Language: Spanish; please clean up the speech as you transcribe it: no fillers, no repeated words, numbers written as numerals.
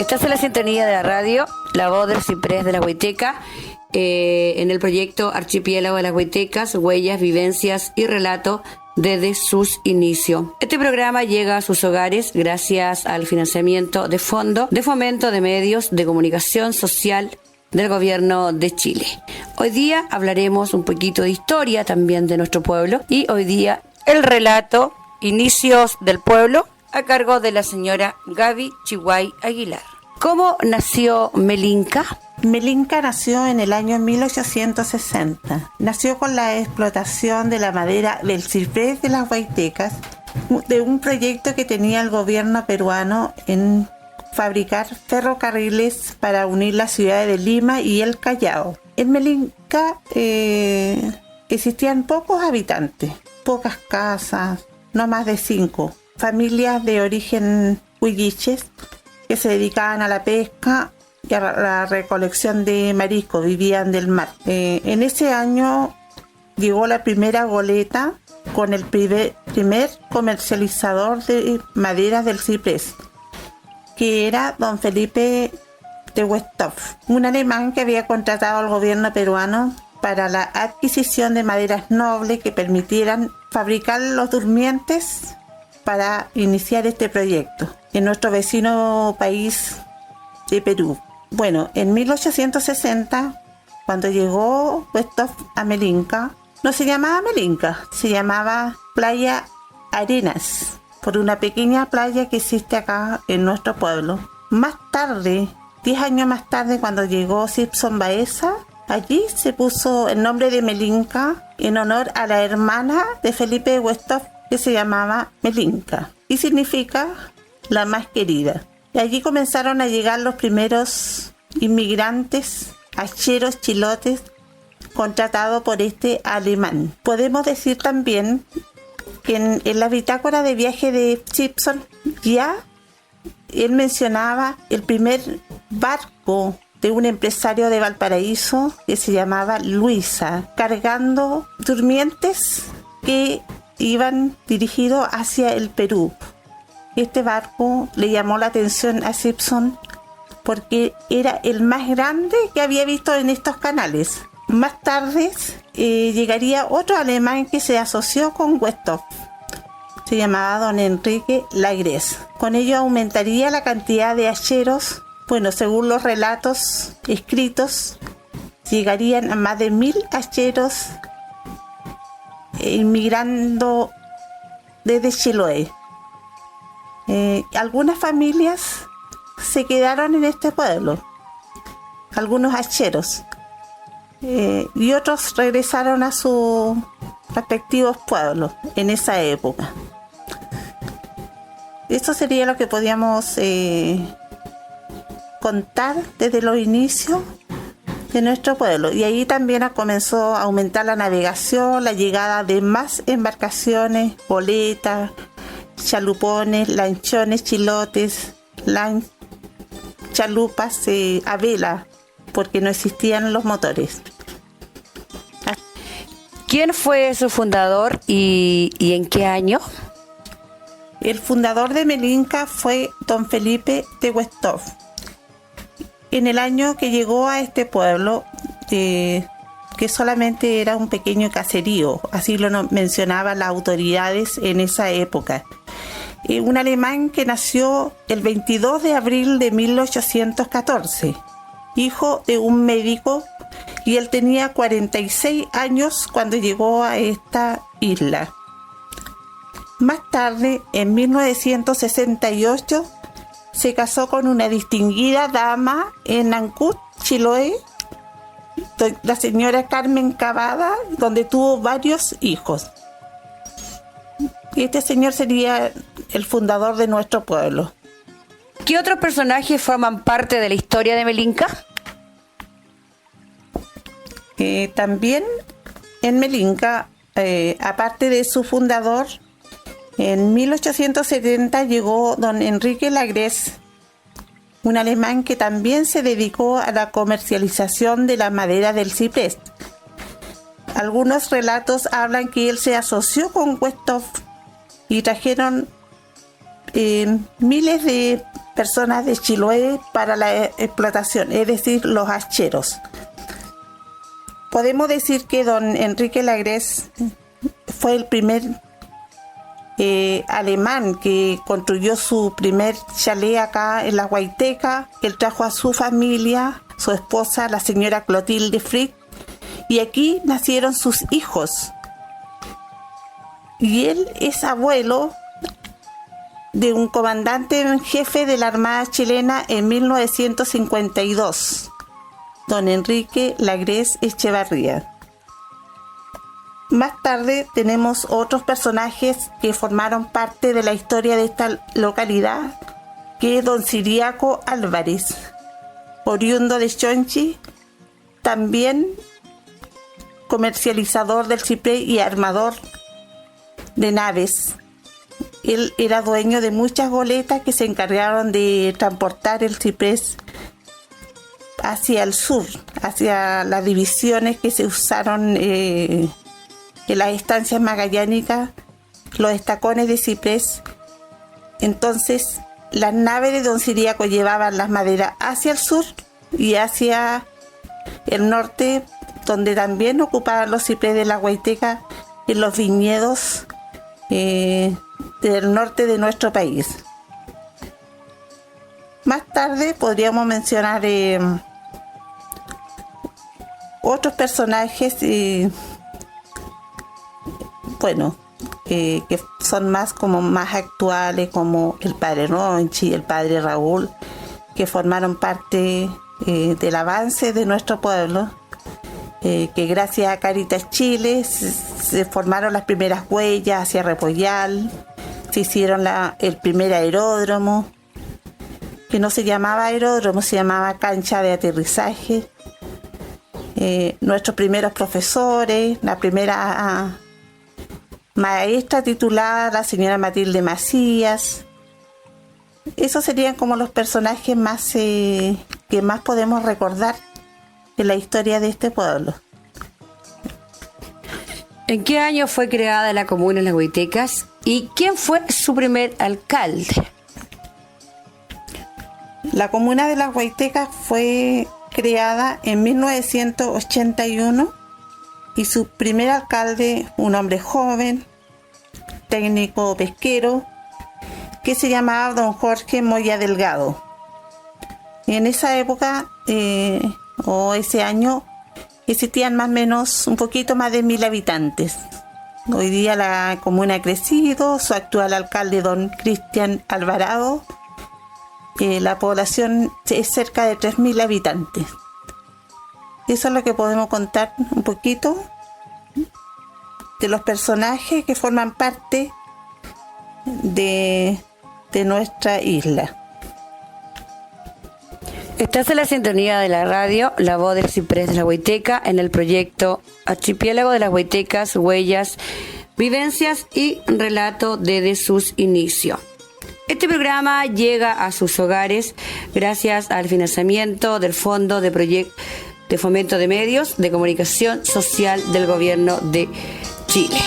Estás en la sintonía de la radio, La Voz del Ciprés de la Huayteca, en el proyecto Archipiélago de las Huaytecas, Huellas, Vivencias y Relato desde sus inicios. Este programa llega a sus hogares gracias al financiamiento de Fondo de Fomento de Medios de Comunicación Social del Gobierno de Chile. Hoy día hablaremos un poquito de historia también de nuestro pueblo y hoy día el relato Inicios del Pueblo a cargo de la señora Gaby Chihuay Aguilar. ¿Cómo nació Melinka? Melinka nació en el año 1860. Nació con la explotación de la madera del ciprés de las Huaytecas, de un proyecto que tenía el gobierno peruano en fabricar ferrocarriles para unir las ciudades de Lima y el Callao. En Melinka existían pocos habitantes, pocas casas, no más de 5. Familias de origen huilliches que se dedicaban a la pesca y a la recolección de marisco, vivían del mar. En ese año llegó la primera goleta con el primer comercializador de madera del ciprés, que era don Felipe de Westhoff, un alemán que había contratado al gobierno peruano para la adquisición de maderas nobles que permitieran fabricar los durmientes para iniciar este proyecto en nuestro vecino país de Perú. Bueno, en 1860, cuando llegó Westhoff a Melinka, no se llamaba Melinka, se llamaba Playa Arenas, por una pequeña playa que existe acá en nuestro pueblo. Más tarde, 10 años más tarde, cuando llegó Simpson Baeza, allí se puso el nombre de Melinka en honor a la hermana de Felipe Westhoff, que se llamaba Melinka y significa la más querida. Y allí comenzaron a llegar los primeros inmigrantes, hacheros chilotes, contratados por este alemán. Podemos decir también que en la bitácora de viaje de Simpson ya él mencionaba el primer barco de un empresario de Valparaíso que se llamaba Luisa, cargando durmientes que iban dirigidos hacia el Perú. Este barco le llamó la atención a Simpson porque era el más grande que había visto en estos canales. Más tarde llegaría otro alemán que se asoció con Westhoff. Se llamaba don Enrique Lagrés. Con ello aumentaría la cantidad de hacheros. Bueno, según los relatos escritos, llegarían a más de 1000 hacheros inmigrando desde Chiloé. Algunas familias se quedaron en este pueblo, algunos hacheros, y otros regresaron a sus respectivos pueblos en esa época. Esto sería lo que podíamos contar desde los inicios de nuestro pueblo, y ahí también comenzó a aumentar la navegación, la llegada de más embarcaciones, goletas, chalupones, lanchones, chilotes, chalupas a vela, porque no existían los motores. ¿Quién fue su fundador y en qué año? El fundador de Melinka fue don Felipe de Westhoff. En el año que llegó a este pueblo, que solamente era un pequeño caserío, así lo mencionaban las autoridades en esa época. Un alemán que nació el 22 de abril de 1814, hijo de un médico, y él tenía 46 años cuando llegó a esta isla. Más tarde, en 1968, se casó con una distinguida dama en Nancut, Chiloé, la señora Carmen Cavada, donde tuvo varios hijos. Este señor sería el fundador de nuestro pueblo. ¿Qué otros personajes forman parte de la historia de Melinka? También en Melinka, aparte de su fundador, en 1870 llegó don Enrique Lagrés, un alemán que también se dedicó a la comercialización de la madera del ciprés. Algunos relatos hablan que él se asoció con Westhoff y trajeron miles de personas de Chiloé para la explotación, es decir, los hacheros. Podemos decir que don Enrique Lagrés fue el primer alemán que construyó su primer chalet acá en la Huayteca. Él trajo a su familia, su esposa, la señora Clotilde Frick, y aquí nacieron sus hijos. Y él es abuelo de un comandante en jefe de la Armada chilena en 1952, don Enrique Lagrés Echevarría. Más tarde tenemos otros personajes que formaron parte de la historia de esta localidad, que es don Ciriaco Álvarez, oriundo de Chonchi, también comercializador del ciprés y armador de naves. Él era dueño de muchas goletas que se encargaron de transportar el ciprés hacia el sur, hacia las divisiones que se usaron en las estancias magallánicas, los estacones de ciprés. Entonces, las naves de don Ciriaco llevaban las maderas hacia el sur y hacia el norte, donde también ocupaban los ciprés de la Huayteca en los viñedos del norte de nuestro país. Más tarde podríamos mencionar otros personajes, que son más actuales, como el padre Ronchi, el padre Raúl, que formaron parte del avance de nuestro pueblo, que gracias a Caritas Chile se formaron las primeras huellas hacia Repollal, se hicieron el primer aeródromo, que no se llamaba aeródromo, se llamaba cancha de aterrizaje. Nuestros primeros profesores, la primera maestra titulada, la señora Matilde Macías. Esos serían como los personajes más que más podemos recordar de la historia de este pueblo. ¿En qué año fue creada la comuna de Las Huaytecas y quién fue su primer alcalde? La comuna de Las Huaytecas fue creada en 1981 y su primer alcalde, un hombre joven, técnico pesquero, que se llamaba don Jorge Moya Delgado. En esa época o ese año existían más o menos un poquito más de 1.000 habitantes. Hoy día la comuna ha crecido, su actual alcalde don Cristian Alvarado, la población es cerca de 3.000 habitantes. Eso es lo que podemos contar un poquito de los personajes que forman parte de nuestra isla. Estás en la sintonía de la radio La Voz del Ciprés de la Huayteca en el proyecto Archipiélago de las Huaytecas, Huellas, Vivencias y Relato desde sus inicios. Este programa llega a sus hogares gracias al financiamiento del Fondo de Fomento de Medios de Comunicación Social del Gobierno de Chile.